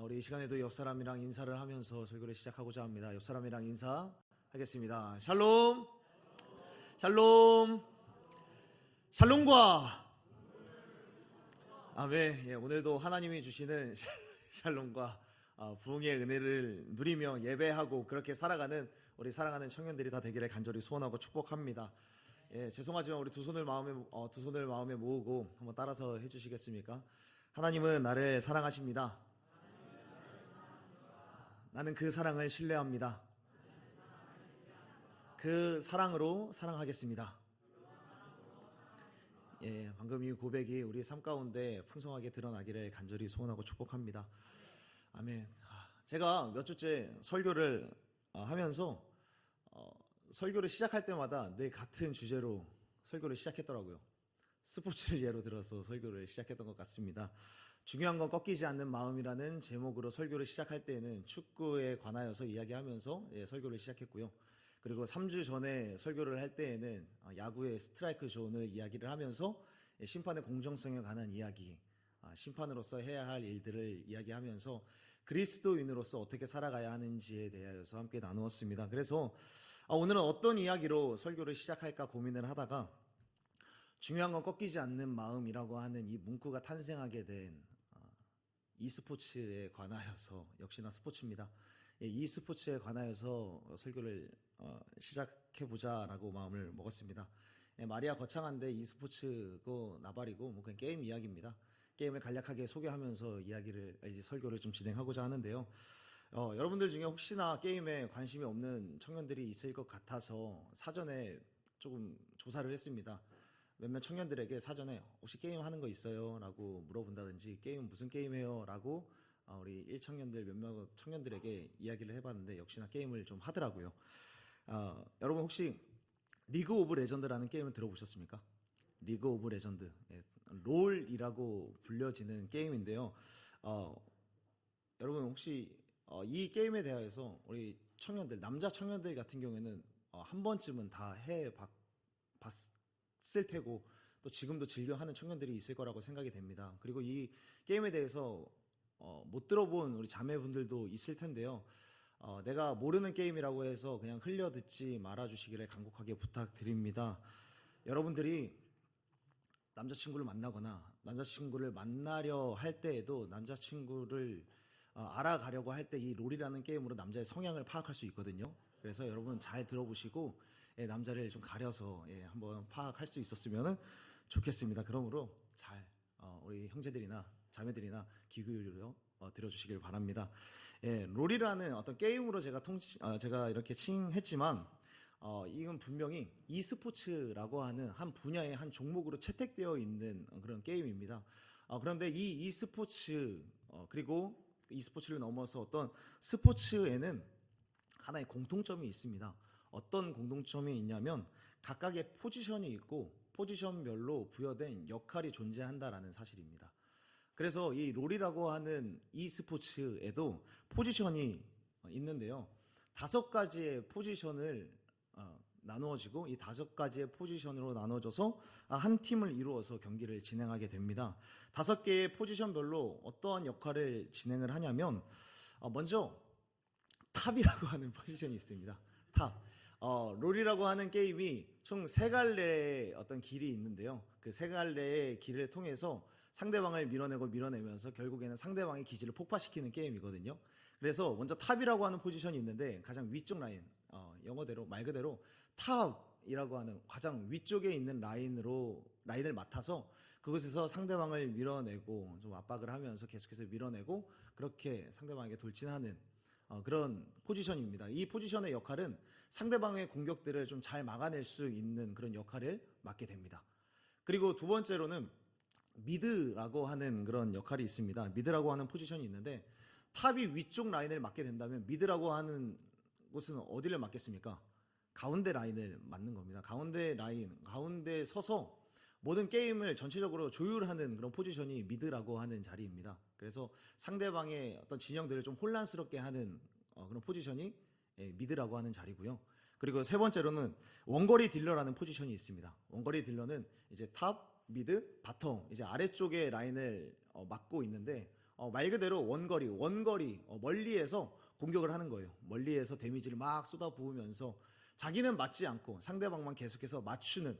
우리 이 시간에도 옆 사람이랑 인사를 하면서 설교를 시작하고자 합니다. 옆 사람이랑 인사하겠습니다. 샬롬, 샬롬, 샬롬과 아멘. 오늘도 하나님이 주시는 샬롬과 부흥의 은혜를 누리며 예배하고 그렇게 살아가는 우리 사랑하는 청년들이 다 되기를 간절히 소원하고 축복합니다. 죄송하지만 우리 두 손을 마음에 모으고 한번 따라서 해주시겠습니까? 하나님은 나를 사랑하십니다. 나는 그 사랑을 신뢰합니다. 그 사랑으로 사랑하겠습니다. 방금 이 고백이 우리 삶 가운데 풍성하게 드러나기를 간절히 소원하고 축복합니다. 아멘. 제가 몇 주째 설교를 하면서 설교를 시작할 때마다 늘 같은 주제로 설교를 시작했더라고요. 스포츠를 예로 들어서 설교를 시작했던 것 같습니다. 중요한 건 꺾이지 않는 마음이라는 제목으로 설교를 시작할 때에는 축구에 관하여서 이야기하면서 설교를 시작했고요. 그리고 3주 전에 설교를 할 때에는 야구의 스트라이크 존을 이야기를 하면서 심판의 공정성에 관한 이야기, 심판으로서 해야 할 일들을 이야기하면서 그리스도인으로서 어떻게 살아가야 하는지에 대하여서 함께 나누었습니다. 그래서 오늘은 어떤 이야기로 설교를 시작할까 고민을 하다가 중요한 건 꺾이지 않는 마음이라고 하는 이 문구가 탄생하게 된 e스포츠에 관하여서, 역시나 스포츠입니다. e스포츠에 관하여서 설교를 시작해보자라고 마음을 먹었습니다. 말이야 거창한데 e스포츠고 나발이고 뭐 그냥 게임 이야기입니다. 게임을 간략하게 소개하면서 이제 설교를 좀 진행하고자 하는데요. 여러분들 중에 혹시나 게임에 관심이 없는 청년들이 있을 것 같아서 사전에 조금 조사를 했습니다. 몇몇 청년들에게 사전에 혹시 게임 하는 거 있어요? 라고 물어본다든지 게임은 무슨 게임 해요? 라고 우리 1청년들 몇몇 청년들에게 이야기를 해봤는데 역시나 게임을 좀 하더라고요. 여러분 혹시 리그 오브 레전드라는 게임을 들어보셨습니까? 리그 오브 레전드, 롤이라고 불려지는 게임인데요. 여러분 혹시 이 게임에 대해서 우리 청년들, 남자 청년들 같은 경우에는 한 번쯤은 다 해봤을 테고 또 지금도 즐겨 하는 청년들이 있을 거라고 생각이 됩니다. 그리고 이 게임에 대해서 못 들어본 우리 자매분들도 있을 텐데요. 내가 모르는 게임이라고 해서 그냥 흘려듣지 말아주시기를 간곡하게 부탁드립니다. 여러분들이 남자친구를 만나거나 남자친구를 만나려 할 때에도 남자친구를 알아가려고 할 때 이 롤이라는 게임으로 남자의 성향을 파악할 수 있거든요. 그래서 여러분 잘 들어보시고 남자를 좀 가려서 한번 파악할 수 있었으면 좋겠습니다. 그러므로 잘 우리 형제들이나 자매들이나 귀 기울여 들어주시길 바랍니다. 롤이라는 어떤 게임으로 제가 이렇게 칭했지만 이건 분명히 e스포츠라고 하는 한 분야의 한 종목으로 채택되어 있는 그런 게임입니다. 그런데 이 e스포츠 그리고 e스포츠를 넘어서 어떤 스포츠에는 하나의 공통점이 있습니다. 어떤 공통점이 있냐면 각각의 포지션이 있고 포지션별로 부여된 역할이 존재한다라는 사실입니다. 그래서 이 롤이라고 하는 e스포츠에도 포지션이 있는데요. 5가지의 포지션을 나누어지고 이 5가지의 포지션으로 나눠져서 한 팀을 이루어서 경기를 진행하게 됩니다. 5개의 포지션별로 어떠한 역할을 진행을 하냐면 먼저 탑이라고 하는 포지션이 있습니다. 탑. 롤이라고 하는 게임이 총 3갈래의 어떤 길이 있는데요. 그 3갈래의 길을 통해서 상대방을 밀어내면서 결국에는 상대방의 기지를 폭파시키는 게임이거든요. 그래서 먼저 탑이라고 하는 포지션이 있는데 가장 위쪽 라인, 영어대로 말 그대로 탑이라고 하는 가장 위쪽에 있는 라인을 맡아서 그곳에서 상대방을 밀어내고 좀 압박을 하면서 계속해서 밀어내고 그렇게 상대방에게 돌진하는 그런 포지션입니다. 이 포지션의 역할은 상대방의 공격들을 좀 잘 막아낼 수 있는 그런 역할을 맡게 됩니다. 그리고 두 번째로는 미드라고 하는 그런 역할이 있습니다. 미드라고 하는 포지션이 있는데 탑이 위쪽 라인을 맡게 된다면 미드라고 하는 곳은 어디를 맡겠습니까? 가운데 라인을 맡는 겁니다. 가운데 서서 모든 게임을 전체적으로 조율하는 그런 포지션이 미드라고 하는 자리입니다. 그래서 상대방의 어떤 진영들을 좀 혼란스럽게 하는 그런 포지션이 미드라고 하는 자리고요. 그리고 세 번째로는 원거리 딜러라는 포지션이 있습니다. 원거리 딜러는 이제 탑, 미드, 바텀 이제 아래쪽의 라인을 맡고 있는데 말 그대로 원거리 멀리에서 공격을 하는 거예요. 멀리에서 데미지를 막 쏟아부으면서 자기는 맞지 않고 상대방만 계속해서 맞추는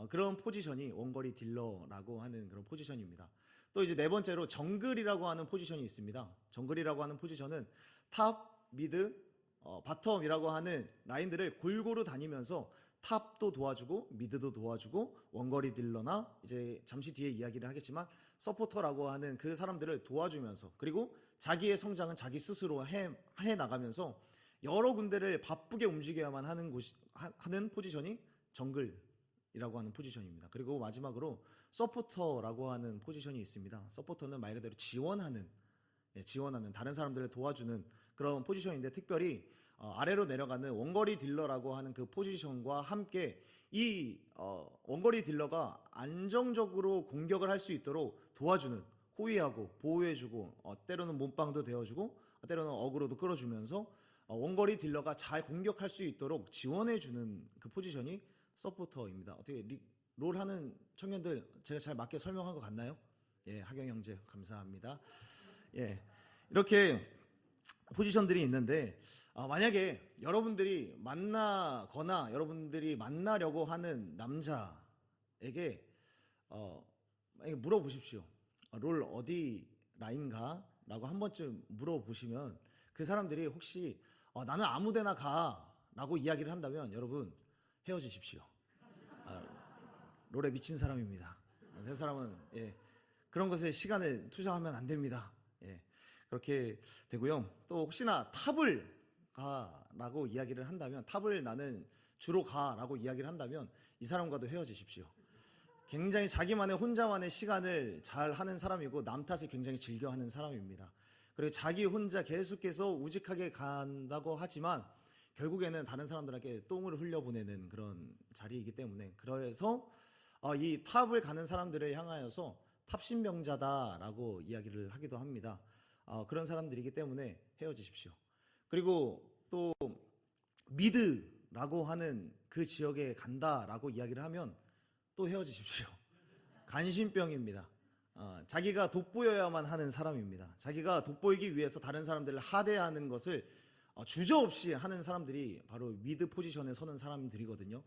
그런 포지션이 원거리 딜러라고 하는 그런 포지션입니다. 또 이제 네 번째로 정글이라고 하는 포지션이 있습니다. 정글이라고 하는 포지션은 탑, 미드, 바텀이라고 하는 라인들을 골고루 다니면서 탑도 도와주고 미드도 도와주고 원거리 딜러나 이제 잠시 뒤에 이야기를 하겠지만 서포터라고 하는 그 사람들을 도와주면서 그리고 자기의 성장은 자기 스스로 해 나가면서 여러 군데를 바쁘게 움직여야만 하는 포지션이 정글이라고 하는 포지션입니다. 그리고 마지막으로 서포터라고 하는 포지션이 있습니다. 서포터는 말 그대로 지원하는 다른 사람들을 도와주는 그런 포지션인데 특별히 아래로 내려가는 원거리 딜러라고 하는 그 포지션과 함께 이 원거리 딜러가 안정적으로 공격을 할 수 있도록 도와주는 호위하고 보호해주고 때로는 몸빵도 되어주고 때로는 어그로도 끌어주면서 원거리 딜러가 잘 공격할 수 있도록 지원해주는 그 포지션이 서포터입니다. 어떻게 롤 하는 청년들 제가 잘 맞게 설명한 것 같나요? 예, 하경 형제 감사합니다. 예, 이렇게 포지션들이 있는데 만약에 여러분들이 만나거나 여러분들이 만나려고 하는 남자에게 만약에 물어보십시오. 롤 어디 라인가? 라고 한 번쯤 물어보시면 그 사람들이 혹시 나는 아무데나 가 라고 이야기를 한다면 여러분 헤어지십시오. 롤에 미친 사람입니다. 그 사람은 그런 것에 시간을 투자하면 안 됩니다. 그렇게 되고요. 또 혹시나 탑을 가라고 이야기를 한다면 탑을 나는 주로 가라고 이야기를 한다면 이 사람과도 헤어지십시오. 굉장히 자기만의 혼자만의 시간을 잘 하는 사람이고 남 탓을 굉장히 즐겨하는 사람입니다. 그리고 자기 혼자 계속해서 우직하게 간다고 하지만 결국에는 다른 사람들에게 똥을 흘려보내는 그런 자리이기 때문에 그래서 이 탑을 가는 사람들을 향하여서 탑신병자다라고 이야기를 하기도 합니다. 그런 사람들이기 때문에 헤어지십시오. 그리고 또 미드라고 하는 그 지역에 간다라고 이야기를 하면 또 헤어지십시오. 간신병입니다. 자기가 돋보여야만 하는 사람입니다. 자기가 돋보이기 위해서 다른 사람들을 하대하는 것을 주저없이 하는 사람들이 바로 미드 포지션에 서는 사람들이거든요.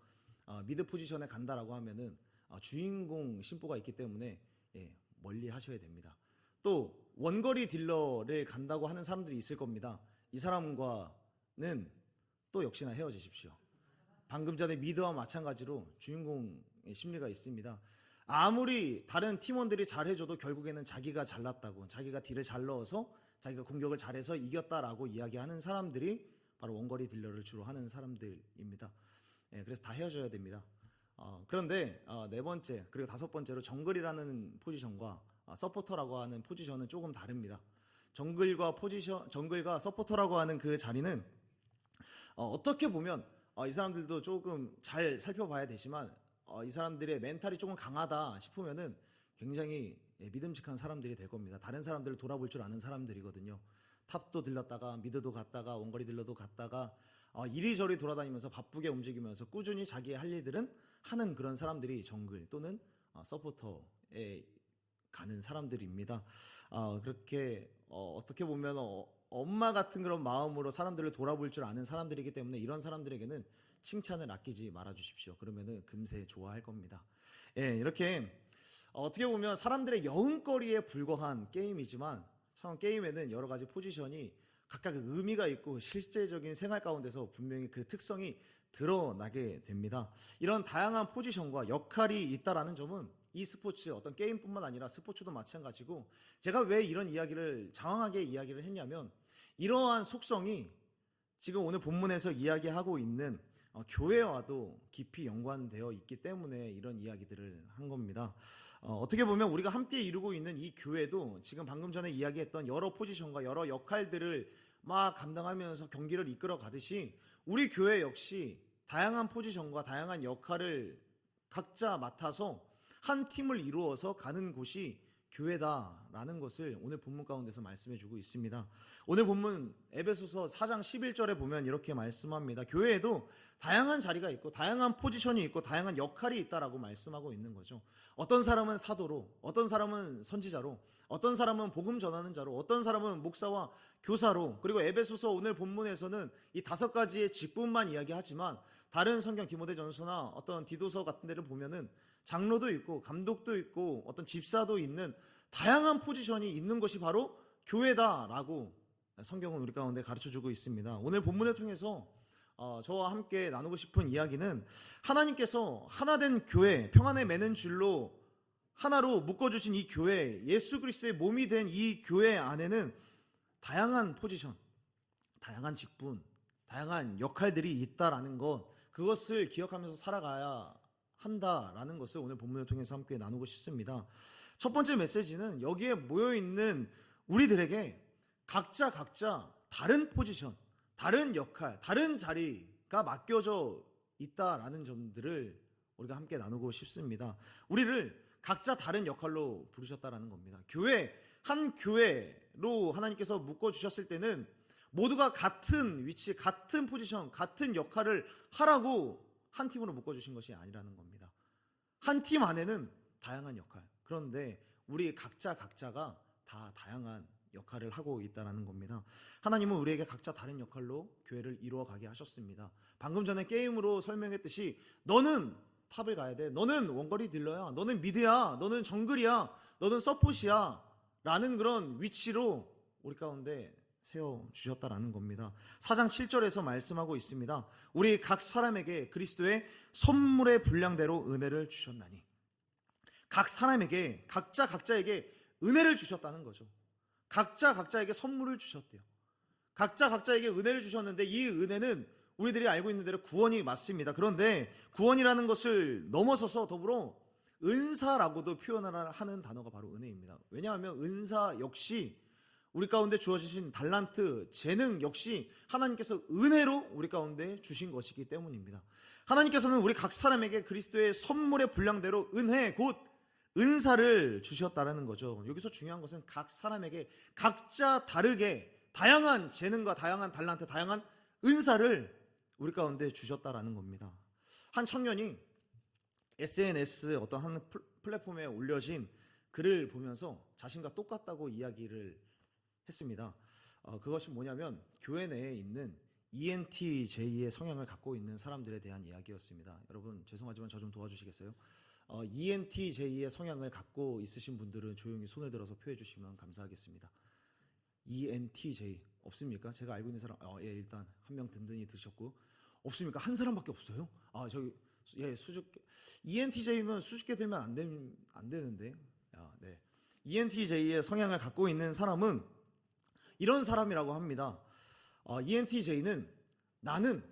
미드 포지션에 간다라고 하면은 주인공 심보가 있기 때문에 멀리 하셔야 됩니다. 또 원거리 딜러를 간다고 하는 사람들이 있을 겁니다. 이 사람과는 또 역시나 헤어지십시오. 방금 전에 미드와 마찬가지로 주인공의 심리가 있습니다. 아무리 다른 팀원들이 잘해줘도 결국에는 자기가 잘났다고 자기가 딜을 잘 넣어서 자기가 공격을 잘해서 이겼다라고 이야기하는 사람들이 바로 원거리 딜러를 주로 하는 사람들입니다. 그래서 다 헤어져야 됩니다. 그런데 네 번째 그리고 다섯 번째로 정글이라는 포지션과 서포터라고 하는 포지션은 조금 다릅니다. 정글과 서포터라고 하는 그 자리는 어떻게 보면 이 사람들도 조금 잘 살펴봐야 되지만 이 사람들의 멘탈이 조금 강하다 싶으면은 굉장히 믿음직한 사람들이 될 겁니다. 다른 사람들을 돌아볼 줄 아는 사람들이거든요. 탑도 들렀다가 미드도 갔다가 원거리 딜러도 갔다가 이리저리 돌아다니면서 바쁘게 움직이면서 꾸준히 자기의 할 일들은 하는 그런 사람들이 정글 또는 서포터에 가는 사람들입니다. 그렇게 어떻게 보면 엄마 같은 그런 마음으로 사람들을 돌아볼 줄 아는 사람들이기 때문에 이런 사람들에게는 칭찬을 아끼지 말아 주십시오. 그러면은 금세 좋아할 겁니다. 이렇게 어떻게 보면 사람들의 여흥거리에 불과한 게임이지만 참 게임에는 여러 가지 포지션이 각각 의미가 있고 실제적인 생활 가운데서 분명히 그 특성이 드러나게 됩니다. 이런 다양한 포지션과 역할이 있다라는 점은 e스포츠 어떤 게임뿐만 아니라 스포츠도 마찬가지고 제가 왜 이런 이야기를 장황하게 이야기를 했냐면 이러한 속성이 지금 오늘 본문에서 이야기하고 있는 교회와도 깊이 연관되어 있기 때문에 이런 이야기들을 한 겁니다. 어떻게 보면 우리가 함께 이루고 있는 이 교회도 지금 방금 전에 이야기했던 여러 포지션과 여러 역할들을 막 감당하면서 경기를 이끌어 가듯이 우리 교회 역시 다양한 포지션과 다양한 역할을 각자 맡아서 한 팀을 이루어서 가는 곳이 교회다라는 것을 오늘 본문 가운데서 말씀해 주고 있습니다. 오늘 본문 에베소서 4장 11절에 보면 이렇게 말씀합니다. 교회에도 다양한 자리가 있고 다양한 포지션이 있고 다양한 역할이 있다라고 말씀하고 있는 거죠. 어떤 사람은 사도로, 어떤 사람은 선지자로, 어떤 사람은 복음 전하는 자로, 어떤 사람은 목사와 교사로, 그리고 에베소서 오늘 본문에서는 이 5가지의 직분만 이야기하지만 다른 성경 디모데전서나 어떤 디도서 같은 데를 보면은 장로도 있고 감독도 있고 어떤 집사도 있는 다양한 포지션이 있는 것이 바로 교회다라고 성경은 우리 가운데 가르쳐주고 있습니다. 오늘 본문을 통해서 저와 함께 나누고 싶은 이야기는 하나님께서 하나된 교회, 평안에 매는 줄로 하나로 묶어주신 이 교회, 예수 그리스도의 몸이 된 이 교회 안에는 다양한 포지션, 다양한 직분, 다양한 역할들이 있다라는 것, 그것을 기억하면서 살아가야 한다라는 것을 오늘 본문을 통해서 함께 나누고 싶습니다. 첫 번째 메시지는 여기에 모여있는 우리들에게 각자 다른 포지션, 다른 역할, 다른 자리가 맡겨져 있다라는 점들을 우리가 함께 나누고 싶습니다. 우리를 각자 다른 역할로 부르셨다라는 겁니다. 한 교회로 하나님께서 묶어주셨을 때는 모두가 같은 위치, 같은 포지션, 같은 역할을 하라고 한 팀으로 묶어주신 것이 아니라는 겁니다. 한 팀 안에는 다양한 역할, 그런데 우리 각자가 다 다양한 역할을 하고 있다는 겁니다. 하나님은 우리에게 각자 다른 역할로 교회를 이루어가게 하셨습니다. 방금 전에 게임으로 설명했듯이 너는 탑을 가야 돼, 너는 원거리 딜러야, 너는 미드야, 너는 정글이야, 너는 서폿이야 라는 그런 위치로 우리 가운데 세워주셨다라는 겁니다. 4장 7절에서 말씀하고 있습니다. 우리 각 사람에게 그리스도의 선물의 분량대로 은혜를 주셨나니, 각 사람에게 각자에게 은혜를 주셨다는 거죠. 각자에게 선물을 주셨대요. 각자에게 은혜를 주셨는데 이 은혜는 우리들이 알고 있는 대로 구원이 맞습니다. 그런데 구원이라는 것을 넘어서서 더불어 은사라고도 표현하는 단어가 바로 은혜입니다. 왜냐하면 은사 역시 우리 가운데 주어지신 달란트, 재능 역시 하나님께서 은혜로 우리 가운데 주신 것이기 때문입니다. 하나님께서는 우리 각 사람에게 그리스도의 선물의 분량대로 은혜, 곧 은사를 주셨다는 거죠. 여기서 중요한 것은 각 사람에게 각자 다르게 다양한 재능과 다양한 달란트, 다양한 은사를 우리 가운데 주셨다라는 겁니다. 한 청년이 SNS 어떤 한 플랫폼에 올려진 글을 보면서 자신과 똑같다고 이야기를 했습니다. 그것이 뭐냐면 교회 내에 있는 ENTJ의 성향을 갖고 있는 사람들에 대한 이야기였습니다. 여러분 죄송하지만 저 좀 도와주시겠어요? ENTJ의 성향을 갖고 있으신 분들은 조용히 손을 들어서 표해 주시면 감사하겠습니다. ENTJ 없습니까? 제가 알고 있는 사람, 예, 일단 한 명 든든히 드셨고, 없습니까? 한 사람밖에 없어요? 저기, 예, ENTJ면 수십 개 들면 안 되는데, 네. ENTJ의 성향을 갖고 있는 사람은 이런 사람이라고 합니다. ENTJ는 나는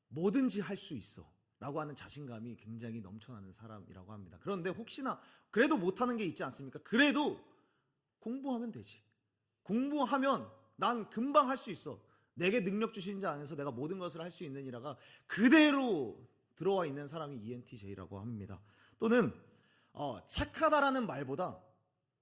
뭐든지 할 수 있어 라고 하는 자신감이 굉장히 넘쳐나는 사람이라고 합니다. 그런데 혹시나 그래도 못하는 게 있지 않습니까? 그래도 공부하면 되지. 공부하면 난 금방 할 수 있어. 내게 능력 주신 자 안에서 내가 모든 것을 할 수 있느니라가 그대로 들어와 있는 사람이 ENTJ라고 합니다. 또는 착하다라는 말보다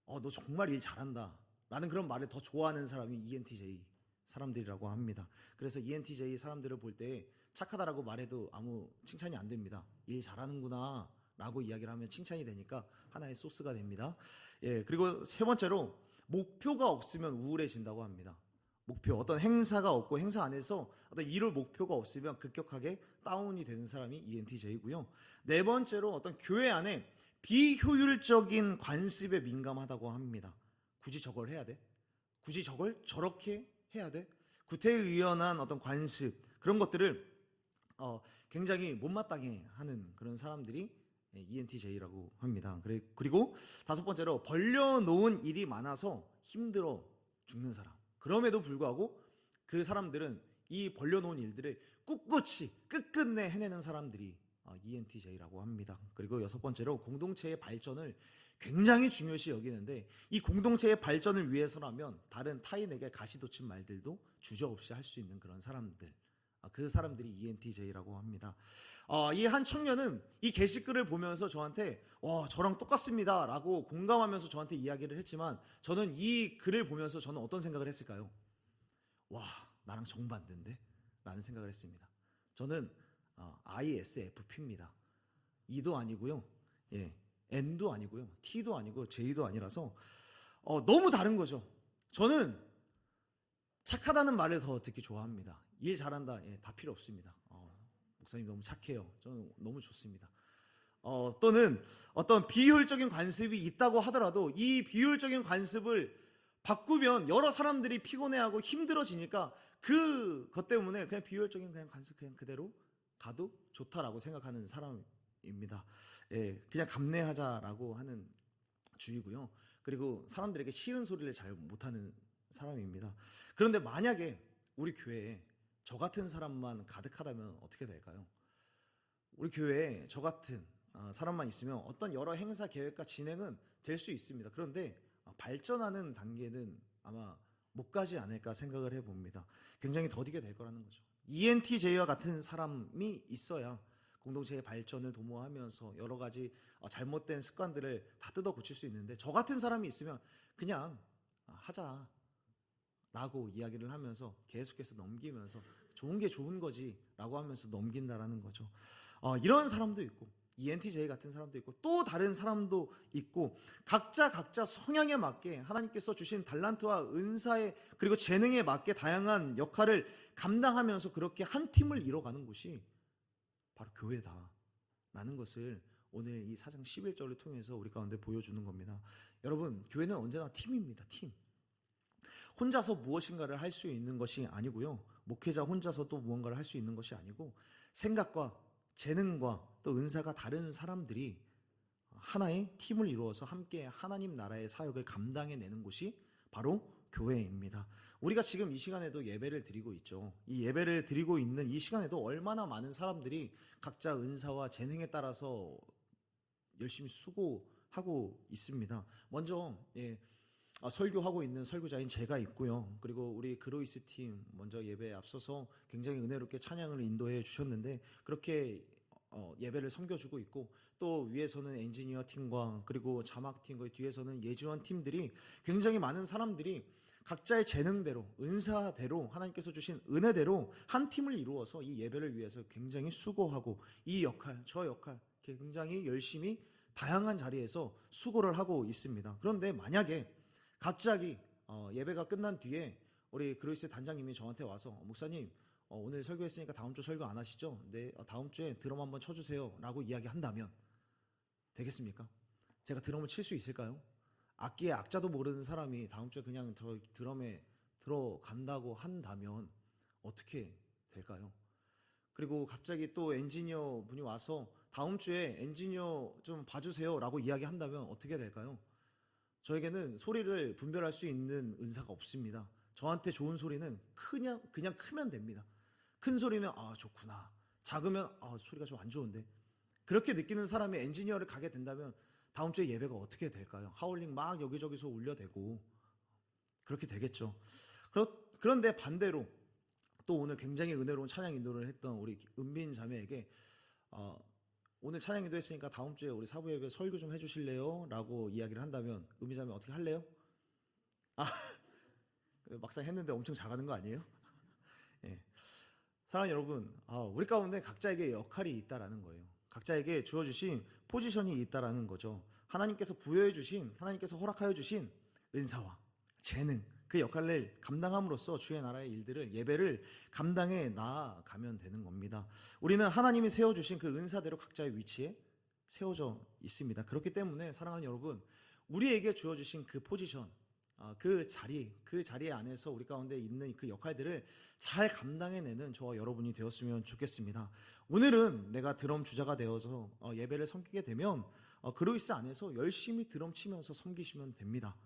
너 정말 일 잘한다 라는 그런 말을 더 좋아하는 사람이 ENTJ 사람들이라고 합니다. 그래서 ENTJ 사람들을 볼 때 착하다라고 말해도 아무 칭찬이 안 됩니다. 일 잘하는구나 라고 이야기를 하면 칭찬이 되니까 하나의 소스가 됩니다. 예, 그리고 세 번째로 목표가 없으면 우울해진다고 합니다. 목표, 어떤 행사가 없고 행사 안에서 어떤 이룰 목표가 없으면 급격하게 다운이 되는 사람이 ENTJ고요. 네 번째로 어떤 교회 안에 비효율적인 관습에 민감하다고 합니다. 굳이 저걸 해야 돼? 굳이 저걸 저렇게 해야 돼? 구태의연한 어떤 관습, 그런 것들을 굉장히 못마땅해 하는 그런 사람들이 ENTJ라고 합니다. 그리고 다섯 번째로 벌려놓은 일이 많아서 힘들어 죽는 사람. 그럼에도 불구하고 그 사람들은 이 벌려놓은 일들을 꿋꿋이 끝끝내 해내는 사람들이 ENTJ라고 합니다. 그리고 여섯 번째로 공동체의 발전을 굉장히 중요시 여기는데 이 공동체의 발전을 위해서라면 다른 타인에게 가시돋친 말들도 주저없이 할 수 있는 그런 사람들, 그 사람들이 ENTJ라고 합니다. 이 한 청년은 이 게시글을 보면서 저한테 저랑 똑같습니다 라고 공감하면서 저한테 이야기를 했지만, 저는 이 글을 보면서 저는 어떤 생각을 했을까요? 와, 나랑 정반대인데? 라는 생각을 했습니다. 저는 ISFP입니다. E도 아니고요, N도 아니고요, T도 아니고 J도 아니라서 너무 다른 거죠. 저는 착하다는 말을 더 듣기 좋아합니다. 일 잘한다, 다 필요 없습니다. 목사님 너무 착해요. 저는 너무 좋습니다. 또는 어떤 비효율적인 관습이 있다고 하더라도 이 비효율적인 관습을 바꾸면 여러 사람들이 피곤해하고 힘들어지니까 그것 때문에 그냥 비효율적인 그냥 관습 그냥 그대로 가도 좋다라고 생각하는 사람입니다. 그냥 감내하자라고 하는 주의고요. 그리고 사람들에게 싫은 소리를 잘 못하는 사람입니다. 그런데 만약에 우리 교회에 저 같은 사람만 가득하다면 어떻게 될까요? 우리 교회에 저 같은 사람만 있으면 어떤 여러 행사 계획과 진행은 될 수 있습니다. 그런데 발전하는 단계는 아마 못 가지 않을까 생각을 해봅니다. 굉장히 더디게 될 거라는 거죠. ENTJ와 같은 사람이 있어야 공동체의 발전을 도모하면서 여러 가지 잘못된 습관들을 다 뜯어 고칠 수 있는데, 저 같은 사람이 있으면 그냥 하자 라고 이야기를 하면서 계속해서 넘기면서 좋은 게 좋은 거지 라고 하면서 넘긴다라는 거죠. 이런 사람도 있고 ENTJ 같은 사람도 있고 또 다른 사람도 있고, 각자 성향에 맞게 하나님께서 주신 달란트와 은사에 그리고 재능에 맞게 다양한 역할을 감당하면서 그렇게 한 팀을 이뤄가는 곳이 바로 교회다라는 것을 오늘 이 4장 11절을 통해서 우리 가운데 보여주는 겁니다. 여러분, 교회는 언제나 팀입니다. 팀. 혼자서 무엇인가를 할 수 있는 것이 아니고요, 목회자 혼자서 또 무언가를 할 수 있는 것이 아니고, 생각과 재능과 또 은사가 다른 사람들이 하나의 팀을 이루어서 함께 하나님 나라의 사역을 감당해내는 곳이 바로 교회입니다. 우리가 지금 이 시간에도 예배를 드리고 있죠. 이 예배를 드리고 있는 이 시간에도 얼마나 많은 사람들이 각자 은사와 재능에 따라서 열심히 수고하고 있습니다. 먼저 설교하고 있는 설교자인 제가 있고요. 그리고 우리 그로이스 팀 먼저 예배에 앞서서 굉장히 은혜롭게 찬양을 인도해 주셨는데, 그렇게 예배를 섬겨주고 있고, 또 위에서는 엔지니어 팀과 그리고 자막 팀, 그 뒤에서는 예지원 팀들이, 굉장히 많은 사람들이 각자의 재능대로 은사대로 하나님께서 주신 은혜대로 한 팀을 이루어서 이 예배를 위해서 굉장히 수고하고, 이 역할 저 역할 굉장히 열심히 다양한 자리에서 수고를 하고 있습니다. 그런데 만약에 갑자기 예배가 끝난 뒤에 우리 그로이스 단장님이 저한테 와서, 목사님 오늘 설교했으니까 다음 주 설교 안 하시죠? 네, 다음 주에 드럼 한번 쳐주세요 라고 이야기한다면 되겠습니까? 제가 드럼을 칠 수 있을까요? 악기의 악자도 모르는 사람이 다음 주에 그냥 저 드럼에 들어간다고 한다면 어떻게 될까요? 그리고 갑자기 또 엔지니어 분이 와서 다음 주에 엔지니어 좀 봐주세요 라고 이야기한다면 어떻게 될까요? 저에게는 소리를 분별할 수 있는 은사가 없습니다. 저한테 좋은 소리는 그냥 크면 됩니다. 큰 소리면 좋구나, 작으면 소리가 좀 안 좋은데, 그렇게 느끼는 사람이 엔지니어를 가게 된다면 다음 주에 예배가 어떻게 될까요? 하울링 막 여기저기서 울려대고 그렇게 되겠죠. 그런데 반대로 또 오늘 굉장히 은혜로운 찬양 인도를 했던 우리 은빈 자매에게 오늘 찬양 인도 했으니까 다음 주에 우리 사부 예배 설교 좀 해주실래요? 라고 이야기를 한다면 은빈 자매 어떻게 할래요? 막상 했는데 엄청 잘하는 거 아니에요? 예. 사랑하는 여러분, 우리 가운데 각자에게 역할이 있다라는 거예요. 각자에게 주어주신 포지션이 있다라는 거죠. 하나님께서 부여해 주신, 하나님께서 허락하여 주신 은사와 재능, 그 역할을 감당함으로써 주의 나라의 일들을, 예배를 감당해 나아가면 되는 겁니다. 우리는 하나님이 세워주신 그 은사대로 각자의 위치에 세워져 있습니다. 그렇기 때문에 사랑하는 여러분, 우리에게 주어주신 그 포지션, 그 자리에 안에서 우리 가운데 있는 그 역할들을 잘 감당해내는 저와 여러분이 되었으면 좋겠습니다. 오늘은 내가 드럼 주자가 되어서 예배를 섬기게 되면 그로이스 안에서 열심히 드럼 치면서 섬기시면 됩니다.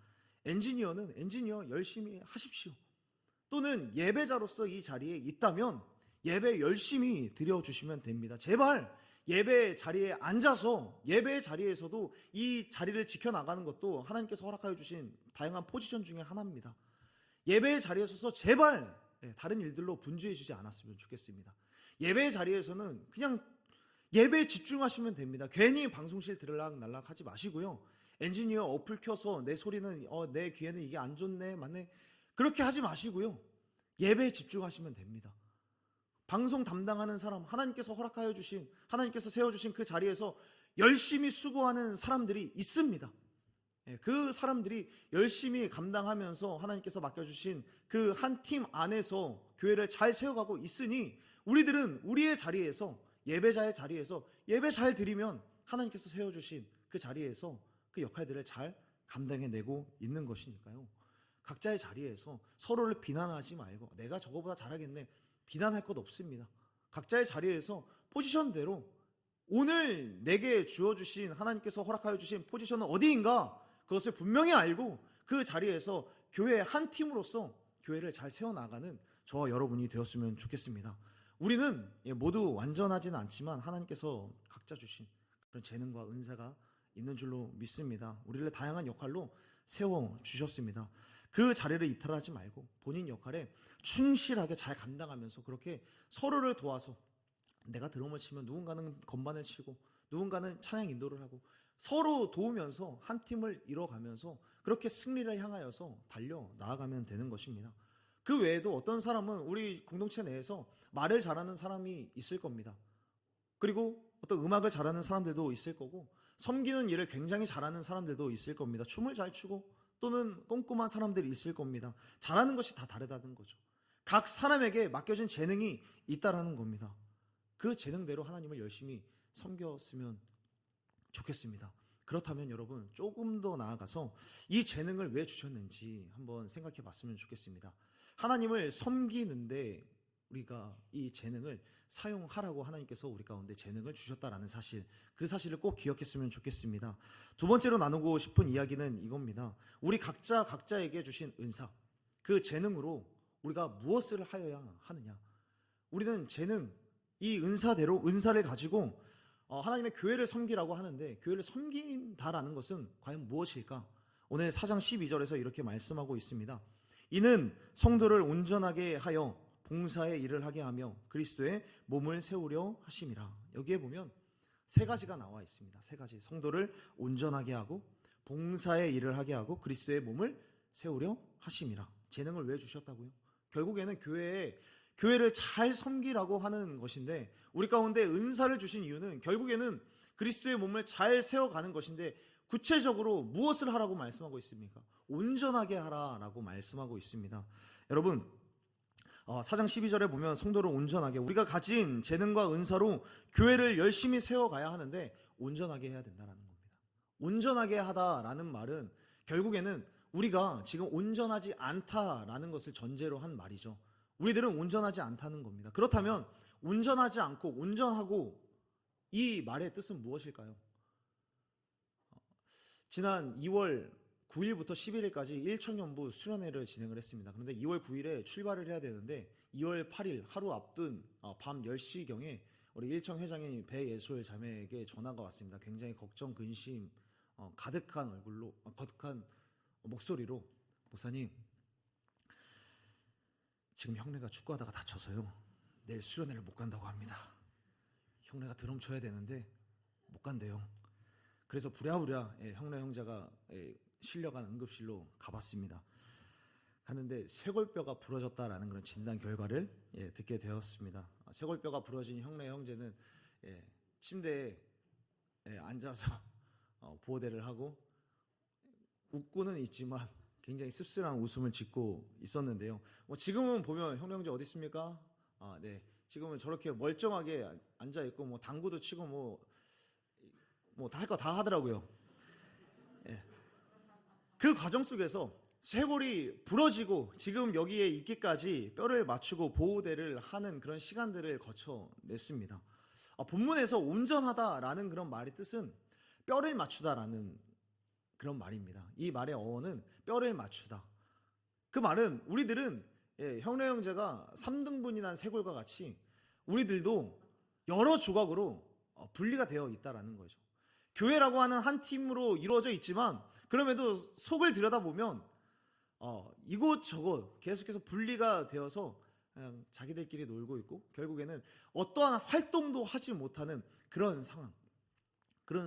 엔지니어는 엔지니어 열심히 하십시오. 또는 예배자로서 이 자리에 있다면 예배 열심히 드려주시면 됩니다. 제발 예배 자리에 앉아서 예배 자리에서도 이 자리를 지켜나가는 것도 하나님께서 허락하여 주신 다양한 포지션 중에 하나입니다. 예배 자리에 서서 제발 다른 일들로 분주해 주지 않았으면 좋겠습니다. 예배 자리에서는 그냥 예배에 집중하시면 됩니다. 괜히 방송실 들락날락 하지 마시고요. 엔지니어 어플 켜서 내 소리는 내 귀에는 이게 안 좋네 맞네 그렇게 하지 마시고요. 예배에 집중하시면 됩니다. 방송 담당하는 사람, 하나님께서 허락하여 주신, 하나님께서 세워주신 그 자리에서 열심히 수고하는 사람들이 있습니다. 그 사람들이 열심히 감당하면서 하나님께서 맡겨주신 그 한 팀 안에서 교회를 잘 세워가고 있으니 우리들은 우리의 자리에서, 예배자의 자리에서 예배 잘 드리면 하나님께서 세워주신 그 자리에서 그 역할들을 잘 감당해내고 있는 것이니까요. 각자의 자리에서 서로를 비난하지 말고 내가 저거보다 잘하겠네 비난할 것 없습니다. 각자의 자리에서 포지션대로 오늘 내게 주어주신 하나님께서 허락하여 주신 포지션은 어디인가 그것을 분명히 알고 그 자리에서 교회의 한 팀으로서 교회를 잘 세워나가는 저와 여러분이 되었으면 좋겠습니다. 우리는 모두 완전하지는 않지만 하나님께서 각자 주신 그런 재능과 은사가 있는 줄로 믿습니다. 우리를 다양한 역할로 세워주셨습니다. 그 자리를 이탈하지 말고 본인 역할에 충실하게 잘 감당하면서 그렇게 서로를 도와서 내가 드럼을 치면 누군가는 건반을 치고 누군가는 찬양 인도를 하고 서로 도우면서 한 팀을 이뤄가면서 그렇게 승리를 향하여서 달려 나아가면 되는 것입니다. 그 외에도 어떤 사람은 우리 공동체 내에서 말을 잘하는 사람이 있을 겁니다. 그리고 어떤 음악을 잘하는 사람들도 있을 거고 섬기는 일을 굉장히 잘하는 사람들도 있을 겁니다. 춤을 잘 추고 또는 꼼꼼한 사람들이 있을 겁니다. 잘하는 것이 다 다르다는 거죠. 각 사람에게 맡겨진 재능이 있다라는 겁니다. 그 재능대로 하나님을 열심히 섬겼으면 좋겠습니다. 그렇다면 여러분 조금 더 나아가서 이 재능을 왜 주셨는지 한번 생각해 봤으면 좋겠습니다. 하나님을 섬기는데 우리가 이 재능을 사용하라고 하나님께서 우리 가운데 재능을 주셨다라는 사실, 그 사실을 꼭 기억했으면 좋겠습니다. 두 번째로 나누고 싶은 이야기는 이겁니다. 우리 각자에게 주신 은사, 그 재능으로 우리가 무엇을 하여야 하느냐. 우리는 재능, 이 은사대로 은사를 가지고 하나님의 교회를 섬기라고 하는데 교회를 섬긴다라는 것은 과연 무엇일까? 오늘 4장 12절에서 이렇게 말씀하고 있습니다. 이는 성도를 온전하게 하여 봉사의 일을 하게 하며 그리스도의 몸을 세우려 하심이라. 여기에 보면 세 가지가 나와 있습니다. 세 가지. 성도를 온전하게 하고 봉사의 일을 하게 하고 그리스도의 몸을 세우려 하심이라. 재능을 왜 주셨다고요? 결국에는 교회를 잘 섬기라고 하는 것인데 우리 가운데 은사를 주신 이유는 결국에는 그리스도의 몸을 잘 세워가는 것인데 구체적으로 무엇을 하라고 말씀하고 있습니까? 온전하게 하라라고 말씀하고 있습니다. 여러분 4장 12절에 보면 성도를 온전하게 우리가 가진 재능과 은사로 교회를 열심히 세워가야 하는데 온전하게 해야 된다는 겁니다. 온전하게 하다라는 말은 결국에는 우리가 지금 온전하지 않다라는 것을 전제로 한 말이죠. 우리들은 온전하지 않다는 겁니다. 그렇다면 온전하지 않고 온전하고 이 말의 뜻은 무엇일까요? 지난 2월 9일부터 11일까지 1청년부 수련회를 진행을 했습니다. 그런데 2월 9일에 출발을 해야 되는데 2월 8일 하루 앞둔 밤 10시경에 우리 1청 회장인 배예솔 자매에게 전화가 왔습니다. 굉장히 걱정, 근심 가득한 얼굴로 거듭한 목소리로 목사님 지금 형네가 축구하다가 다쳐서요 내일 수련회를 못 간다고 합니다. 형네가 드럼 쳐야 되는데 못 간대요. 그래서 부랴부랴 형네 형제가 실려간 응급실로 가봤습니다. 갔는데 쇄골뼈가 부러졌다라는 그런 진단 결과를 듣게 되었습니다. 쇄골뼈가 부러진 형네 형제는 침대에 앉아서 보호대를 하고 웃고는 있지만 굉장히 씁쓸한 웃음을 짓고 있었는데요. 지금은 보면 형네 형제 어디 있습니까? 네, 지금은 저렇게 멀쩡하게 앉아 있고 당구도 치고 다 할 거 다 하더라고요. 그 과정 속에서 쇄골이 부러지고 지금 여기에 있기까지 뼈를 맞추고 보호대를 하는 그런 시간들을 거쳐냈습니다. 본문에서 온전하다라는 그런 말의 뜻은 뼈를 맞추다라는 그런 말입니다. 이 말의 어원은 뼈를 맞추다. 그 말은 우리들은 형네 형제가 3등분이 난 쇄골과 같이 우리들도 여러 조각으로 분리가 되어 있다라는 거죠. 교회라고 하는 한 팀으로 이루어져 있지만 그럼에도 속을 들여다보면 이곳저곳 계속해서 분리가 되어서 그냥 자기들끼리 놀고 있고 결국에는 어떠한 활동도 하지 못하는 그런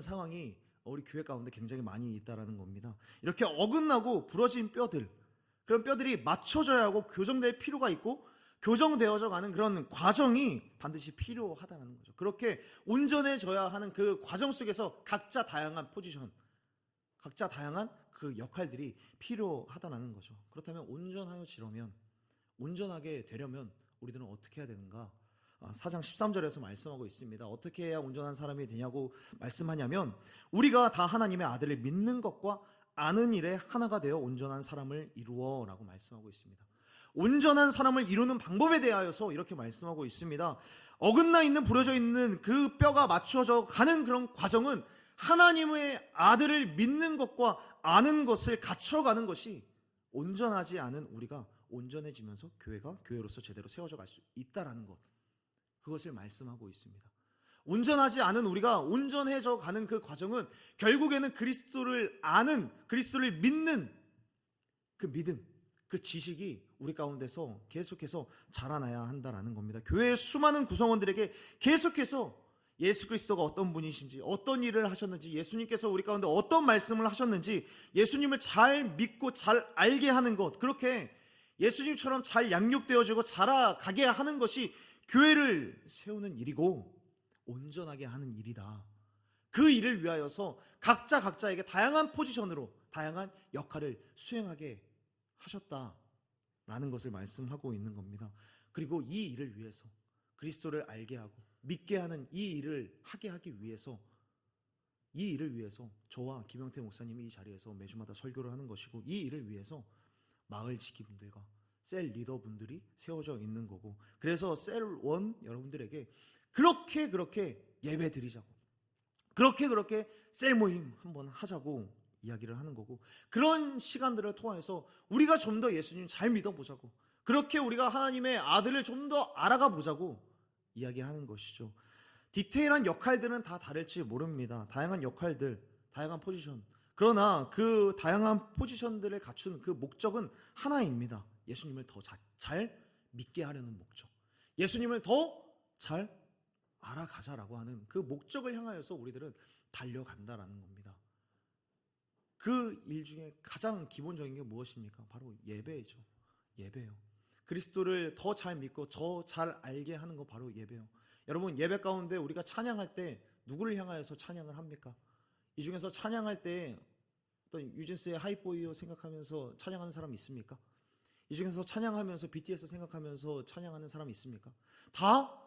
상황이 우리 교회 가운데 굉장히 많이 있다라는 겁니다. 이렇게 어긋나고 부러진 뼈들, 그런 뼈들이 맞춰져야 하고 교정될 필요가 있고 교정되어져 가는 그런 과정이 반드시 필요하다는 거죠. 그렇게 온전해져야 하는 그 과정 속에서 각자 다양한 포지션, 각자 다양한 그 역할들이 필요하다는 거죠. 그렇다면 온전하게 되려면 우리들은 어떻게 해야 되는가? 4장 13절에서 말씀하고 있습니다. 어떻게 해야 온전한 사람이 되냐고 말씀하냐면 우리가 다 하나님의 아들을 믿는 것과 아는 일에 하나가 되어 온전한 사람을 이루어 라고 말씀하고 있습니다. 온전한 사람을 이루는 방법에 대하여서 이렇게 말씀하고 있습니다. 어긋나 있는 부러져 있는 그 뼈가 맞춰져 가는 그런 과정은 하나님의 아들을 믿는 것과 아는 것을 갖춰가는 것이 온전하지 않은 우리가 온전해지면서 교회가 교회로서 제대로 세워져 갈 수 있다라는 것, 그것을 말씀하고 있습니다. 온전하지 않은 우리가 온전해져 가는 그 과정은 결국에는 그리스도를 아는, 그리스도를 믿는 그 믿음, 그 지식이 우리 가운데서 계속해서 자라나야 한다라는 겁니다. 교회의 수많은 구성원들에게 계속해서 예수 그리스도가 어떤 분이신지, 어떤 일을 하셨는지, 예수님께서 우리 가운데 어떤 말씀을 하셨는지 예수님을 잘 믿고 잘 알게 하는 것, 그렇게 예수님처럼 잘 양육되어지고 자라가게 하는 것이 교회를 세우는 일이고 온전하게 하는 일이다. 그 일을 위하여서 각자에게 다양한 포지션으로 다양한 역할을 수행하게 하셨다라는 것을 말씀하고 있는 겁니다. 그리고 이 일을 위해서 그리스도를 알게 하고 믿게 하는 이 일을 하게 하기 위해서, 이 일을 위해서 저와 김영태 목사님이 이 자리에서 매주마다 설교를 하는 것이고, 이 일을 위해서 마을 지키분들과 셀 리더분들이 세워져 있는 거고, 그래서 셀원 여러분들에게 그렇게 예배 드리자고, 그렇게 셀 모임 한번 하자고 이야기를 하는 거고, 그런 시간들을 통해서 우리가 좀 더 예수님 잘 믿어보자고, 그렇게 우리가 하나님의 아들을 좀 더 알아가 보자고 이야기하는 것이죠. 디테일한 역할들은 다 다를지 모릅니다. 다양한 역할들, 다양한 포지션, 그러나 그 다양한 포지션들을 갖춘 그 목적은 하나입니다. 예수님을 더 잘 믿게 하려는 목적, 예수님을 더 잘 알아가자라고 하는 그 목적을 향하여서 우리들은 달려간다라는 겁니다. 그 일 중에 가장 기본적인 게 무엇입니까? 바로 예배죠. 예배요. 그리스도를 더 잘 믿고 더 잘 알게 하는 거 바로 예배요. 여러분, 예배 가운데 우리가 찬양할 때 누구를 향하여서 찬양을 합니까? 이 중에서 찬양할 때 어떤 유진스의 하이포이어 생각하면서 찬양하는 사람이 있습니까? 이 중에서 찬양하면서 BTS 생각하면서 찬양하는 사람이 있습니까? 다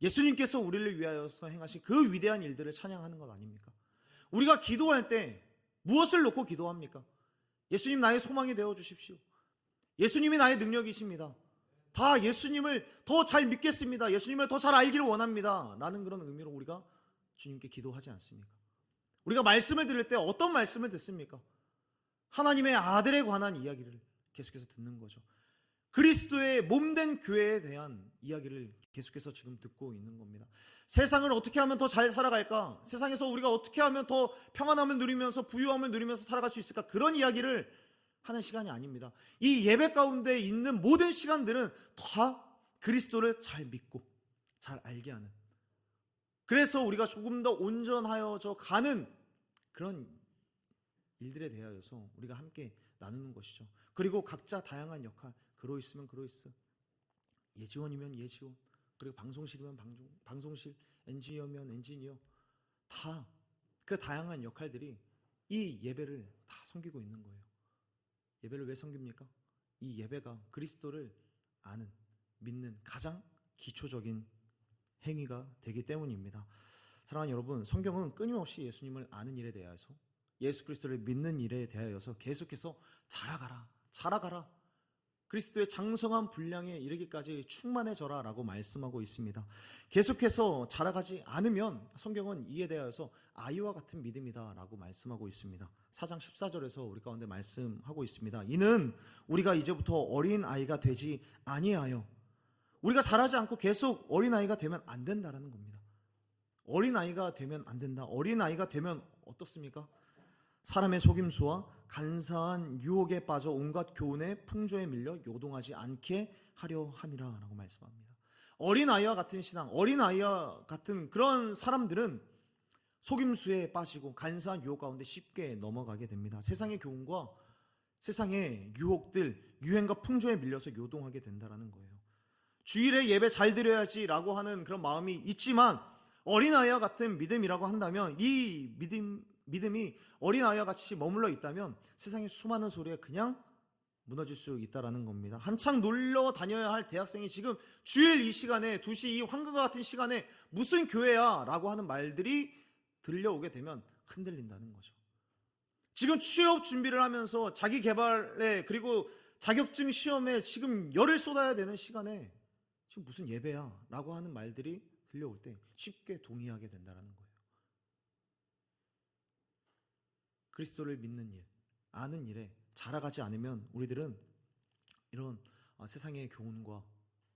예수님께서 우리를 위하여서 행하신 그 위대한 일들을 찬양하는 것 아닙니까? 우리가 기도할 때 무엇을 놓고 기도합니까? 예수님 나의 소망이 되어 주십시오. 예수님이 나의 능력이십니다. 다 예수님을 더 잘 믿겠습니다. 예수님을 더 잘 알기를 원합니다. 라는 그런 의미로 우리가 주님께 기도하지 않습니까? 우리가 말씀을 들을 때 어떤 말씀을 듣습니까? 하나님의 아들에 관한 이야기를 계속해서 듣는 거죠. 그리스도의 몸된 교회에 대한 이야기를 계속해서 지금 듣고 있는 겁니다. 세상을 어떻게 하면 더 잘 살아갈까? 세상에서 우리가 어떻게 하면 더 평안함을 누리면서 부유함을 누리면서 살아갈 수 있을까? 그런 이야기를 하는 시간이 아닙니다. 이 예배 가운데 있는 모든 시간들은 다 그리스도를 잘 믿고 잘 알게 하는, 그래서 우리가 조금 더 온전하여져 가는 그런 일들에 대하여서 우리가 함께 나누는 것이죠. 그리고 각자 다양한 역할, 그로이스면 그로이스, 예지원이면 예지원, 그리고 방송실이면 방송실, 엔지니어면 엔지니어, 다 그 다양한 역할들이 이 예배를 다 섬기고 있는 거예요. 예배를 왜 섬깁니까? 이 예배가 그리스도를 아는, 믿는 가장 기초적인 행위가 되기 때문입니다. 사랑하는 여러분, 성경은 끊임없이 예수님을 아는 일에 대하여서, 예수 그리스도를 믿는 일에 대하여서 계속해서 자라가라, 그리스도의 장성한 분량에 이르기까지 충만해져라 라고 말씀하고 있습니다. 계속해서 자라가지 않으면 성경은 이에 대하여서 아이와 같은 믿음이다 라고 말씀하고 있습니다. 4장 14절에서 우리 가운데 말씀하고 있습니다. 이는 우리가 이제부터 어린아이가 되지 아니하여, 우리가 자라지 않고 계속 어린아이가 되면 안 된다라는 겁니다. 어린아이가 되면 안 된다. 어린아이가 되면 어떻습니까? 사람의 속임수와 간사한 유혹에 빠져 온갖 교훈의 풍조에 밀려 요동하지 않게 하려 함이라 라고 말씀합니다. 어린아이와 같은 신앙, 어린아이와 같은 그런 사람들은 속임수에 빠지고 간사한 유혹 가운데 쉽게 넘어가게 됩니다. 세상의 교훈과 세상의 유혹들, 유행과 풍조에 밀려서 요동하게 된다는 거예요. 주일에 예배 잘 드려야지 라고 하는 그런 마음이 있지만 어린아이와 같은 믿음이라고 한다면, 이 믿음이 어린아이와 같이 머물러 있다면 세상의 수많은 소리에 그냥 무너질 수 있다는 겁니다. 한창 놀러 다녀야 할 대학생이 지금 주일 이 시간에 2시 이 황금과 같은 시간에 무슨 교회야 라고 하는 말들이 들려오게 되면 흔들린다는 거죠. 지금 취업 준비를 하면서 자기 개발에, 그리고 자격증 시험에 지금 열을 쏟아야 되는 시간에 지금 무슨 예배야 라고 하는 말들이 들려올 때 쉽게 동의하게 된다는 거예요. 그리스도를 믿는 일, 아는 일에 자라가지 않으면 우리들은 이런 세상의 교훈과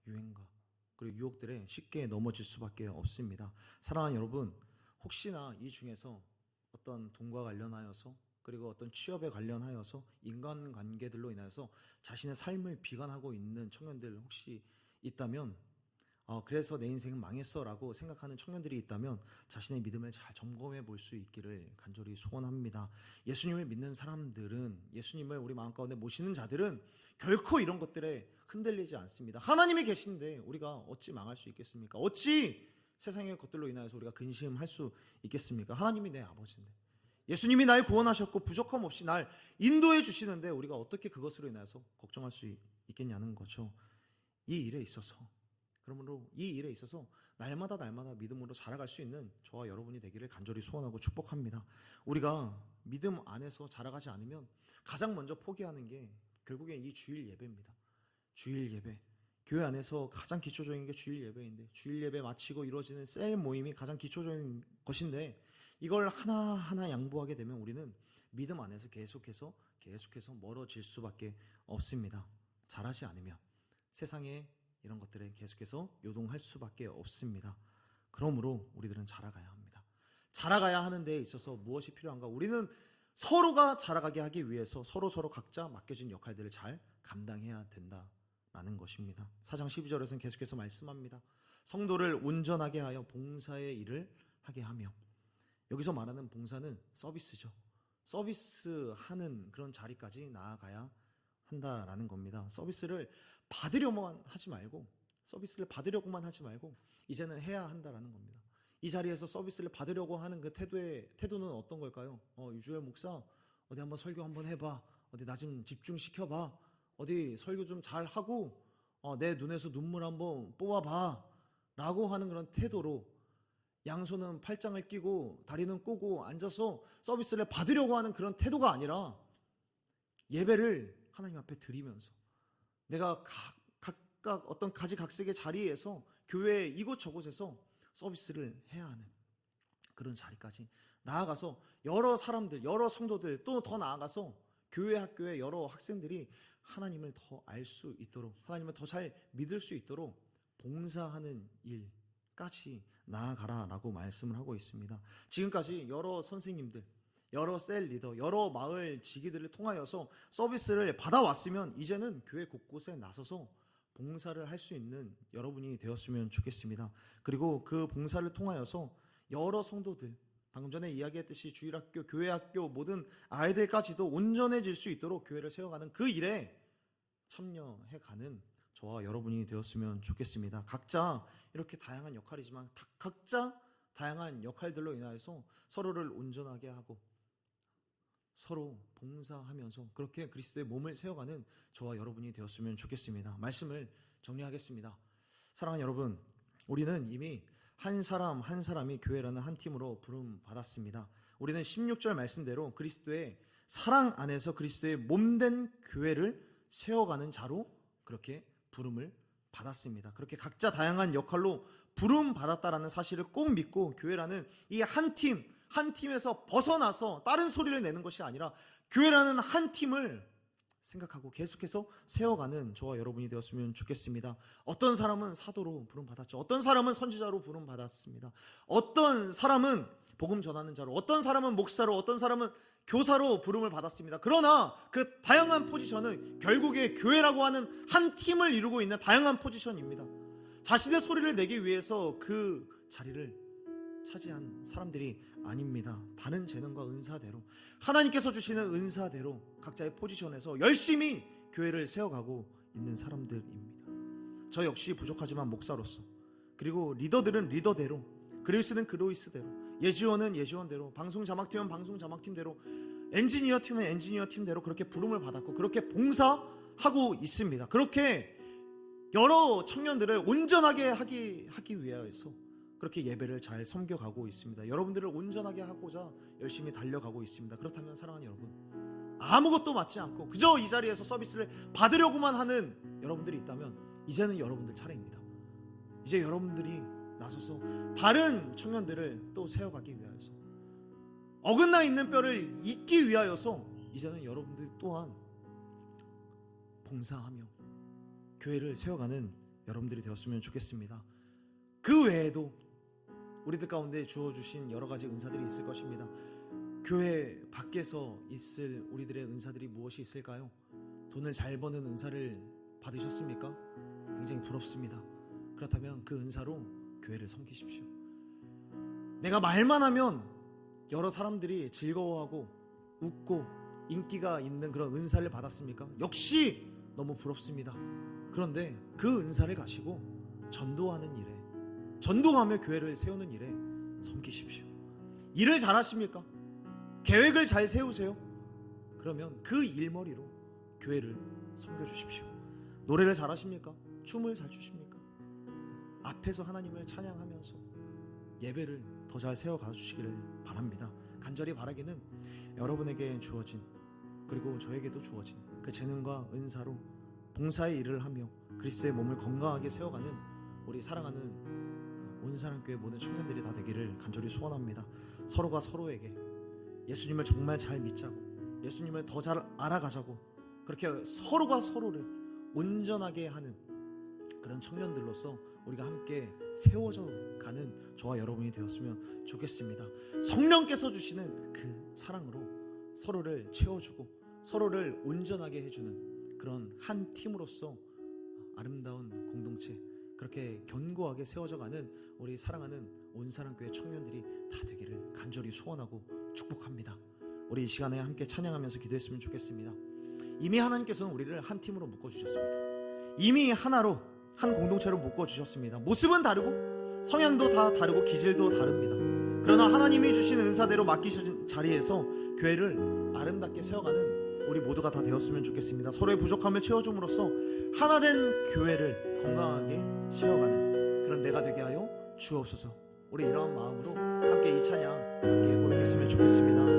유행과 그리고 유혹들에 쉽게 넘어질 수밖에 없습니다. 사랑하는 여러분, 혹시나 이 중에서 어떤 돈과 관련하여서, 그리고 어떤 취업에 관련하여서, 인간관계들로 인하여서 자신의 삶을 비관하고 있는 청년들 혹시 있다면, 그래서 내 인생은 망했어 라고 생각하는 청년들이 있다면 자신의 믿음을 잘 점검해 볼 수 있기를 간절히 소원합니다. 예수님을 믿는 사람들은, 예수님을 우리 마음 가운데 모시는 자들은 결코 이런 것들에 흔들리지 않습니다. 하나님이 계신데 우리가 어찌 망할 수 있겠습니까? 어찌 세상의 것들로 인하여서 우리가 근심할 수 있겠습니까? 하나님이 내 아버지인데, 예수님이 날 구원하셨고 부족함 없이 날 인도해 주시는데 우리가 어떻게 그것으로 인하여서 걱정할 수 있겠냐는 거죠. 이 일에 있어서, 그러므로 이 일에 있어서 날마다 믿음으로 자라갈 수 있는 저와 여러분이 되기를 간절히 소원하고 축복합니다. 우리가 믿음 안에서 자라가지 않으면 가장 먼저 포기하는 게 결국엔 이 주일 예배입니다. 주일 예배, 교회 안에서 가장 기초적인 게 주일 예배인데, 주일 예배 마치고 이루어지는 셀 모임이 가장 기초적인 것인데, 이걸 하나하나 양보하게 되면 우리는 믿음 안에서 계속해서 멀어질 수밖에 없습니다. 자라지 않으면 세상에 이런 것들에 계속해서 요동할 수밖에 없습니다. 그러므로 우리들은 자라가야 합니다. 자라가야 하는 데에 있어서 무엇이 필요한가? 우리는 서로가 자라가게 하기 위해서 서로 각자 맡겨진 역할들을 잘 감당해야 된다라는 것입니다. 4장 12절에서는 계속해서 말씀합니다. 성도를 온전하게 하여 봉사의 일을 하게 하며, 여기서 말하는 봉사는 서비스죠. 서비스하는 그런 자리까지 나아가야 한다라는 겁니다. 서비스를 받으려고만 하지 말고 이제는 해야 한다라는 겁니다. 이 자리에서 서비스를 받으려고 하는 그 태도는 어떤 걸까요? 유주열 목사, 어디 한번 설교 한번 해봐, 어디 나 좀 집중시켜봐, 어디 설교 좀 잘하고 내 눈에서 눈물 한번 뽑아봐 라고 하는 그런 태도로 양손은 팔짱을 끼고 다리는 꼬고 앉아서 서비스를 받으려고 하는 그런 태도가 아니라, 예배를 하나님 앞에 드리면서 내가 각각 어떤 가지각색의 자리에서 교회 이곳저곳에서 서비스를 해야 하는 그런 자리까지 나아가서 여러 사람들, 여러 성도들, 또 더 나아가서 교회 학교의 여러 학생들이 하나님을 더 알 수 있도록, 하나님을 더 잘 믿을 수 있도록 봉사하는 일까지 나아가라라고 말씀을 하고 있습니다. 지금까지 여러 선생님들, 여러 셀 리더, 여러 마을 지기들을 통하여서 서비스를 받아왔으면 이제는 교회 곳곳에 나서서 봉사를 할 수 있는 여러분이 되었으면 좋겠습니다. 그리고 그 봉사를 통하여서 여러 성도들, 방금 전에 이야기했듯이 주일학교, 교회학교 모든 아이들까지도 온전해질 수 있도록 교회를 세워가는 그 일에 참여해가는 저와 여러분이 되었으면 좋겠습니다. 각자 이렇게 다양한 역할이지만 각자 다양한 역할들로 인하여서 서로를 온전하게 하고 서로 봉사하면서 그렇게 그리스도의 몸을 세워가는 저와 여러분이 되었으면 좋겠습니다. 말씀을 정리하겠습니다. 사랑하는 여러분, 우리는 이미 한 사람 한 사람이 교회라는 한 팀으로 부름받았습니다. 우리는 16절 말씀대로 그리스도의 사랑 안에서 그리스도의 몸된 교회를 세워가는 자로 그렇게 부름을 받았습니다. 그렇게 각자 다양한 역할로 부름받았다라는 사실을 꼭 믿고 교회라는 이 한 팀에서 벗어나서 다른 소리를 내는 것이 아니라 교회라는 한 팀을 생각하고 계속해서 세워가는 저와 여러분이 되었으면 좋겠습니다. 어떤 사람은 사도로 부름받았죠. 어떤 사람은 선지자로 부름받았습니다. 어떤 사람은 복음 전하는 자로, 어떤 사람은 목사로, 어떤 사람은 교사로 부름을 받았습니다. 그러나 그 다양한 포지션은 결국에 교회라고 하는 한 팀을 이루고 있는 다양한 포지션입니다. 자신의 소리를 내기 위해서 그 자리를 차지한 사람들이 아닙니다. 다른 재능과 은사대로, 하나님께서 주시는 은사대로 각자의 포지션에서 열심히 교회를 세워가고 있는 사람들입니다. 저 역시 부족하지만 목사로서, 그리고 리더들은 리더대로, 그리스는 그로이스대로, 예지원은 예지원대로, 방송 자막팀은 방송 자막팀대로, 엔지니어 팀은 엔지니어 팀대로 그렇게 부름을 받았고 그렇게 봉사하고 있습니다. 그렇게 여러 청년들을 온전하게 하기 위해서 그렇게 예배를 잘 섬겨가고 있습니다. 여러분들을 온전하게 하고자 열심히 달려가고 있습니다. 그렇다면 사랑하는 여러분, 아무것도 맡지 않고 그저 이 자리에서 서비스를 받으려고만 하는 여러분들이 있다면 이제는 여러분들 차례입니다. 이제 여러분들이 나서서 다른 청년들을 또 세워가기 위하여서, 어긋나 있는 뼈를 잇기 위하여서 이제는 여러분들 또한 봉사하며 교회를 세워가는 여러분들이 되었으면 좋겠습니다. 그 외에도 우리들 가운데 주어주신 여러 가지 은사들이 있을 것입니다. 교회 밖에서 있을 우리들의 은사들이 무엇이 있을까요? 돈을 잘 버는 은사를 받으셨습니까? 굉장히 부럽습니다. 그렇다면 그 은사로 교회를 섬기십시오. 내가 말만 하면 여러 사람들이 즐거워하고 웃고 인기가 있는 그런 은사를 받았습니까? 역시 너무 부럽습니다. 그런데 그 은사를 가지고 전도하는 일에, 전도하며 교회를 세우는 일에 섬기십시오. 일을 잘하십니까? 계획을 잘 세우세요. 그러면 그 일머리로 교회를 섬겨주십시오. 노래를 잘하십니까? 춤을 잘 추십니까? 앞에서 하나님을 찬양하면서 예배를 더 잘 세워가 주시기를 바랍니다. 간절히 바라기는 여러분에게 주어진, 그리고 저에게도 주어진 그 재능과 은사로 봉사의 일을 하며 그리스도의 몸을 건강하게 세워가는 우리 사랑하는 온사랑교회 모든 청년들이 다 되기를 간절히 소원합니다. 서로가 서로에게 예수님을 정말 잘 믿자고, 예수님을 더 잘 알아가자고, 그렇게 서로가 서로를 온전하게 하는 그런 청년들로서 우리가 함께 세워져 가는 저와 여러분이 되었으면 좋겠습니다. 성령께서 주시는 그 사랑으로 서로를 채워주고 서로를 온전하게 해주는 그런 한 팀으로서 아름다운 공동체, 그렇게 견고하게 세워져 가는 우리 사랑하는 온사랑교회 청년들이 다 되기를 간절히 소원하고 축복합니다. 우리 이 시간에 함께 찬양하면서 기도했으면 좋겠습니다. 이미 하나님께서는 우리를 한 팀으로 묶어주셨습니다. 이미 하나로, 한 공동체로 묶어주셨습니다. 모습은 다르고 성향도 다 다르고 기질도 다릅니다. 그러나 하나님이 주신 은사대로 맡기신 자리에서 교회를 아름답게 세워가는 우리 모두가 다 되었으면 좋겠습니다. 서로의 부족함을 채워줌으로써 하나된 교회를 건강하게 세워가는 그런 내가 되게 하여 주옵소서. 우리 이러한 마음으로 함께 이 찬양 함께 고백했으면 좋겠습니다.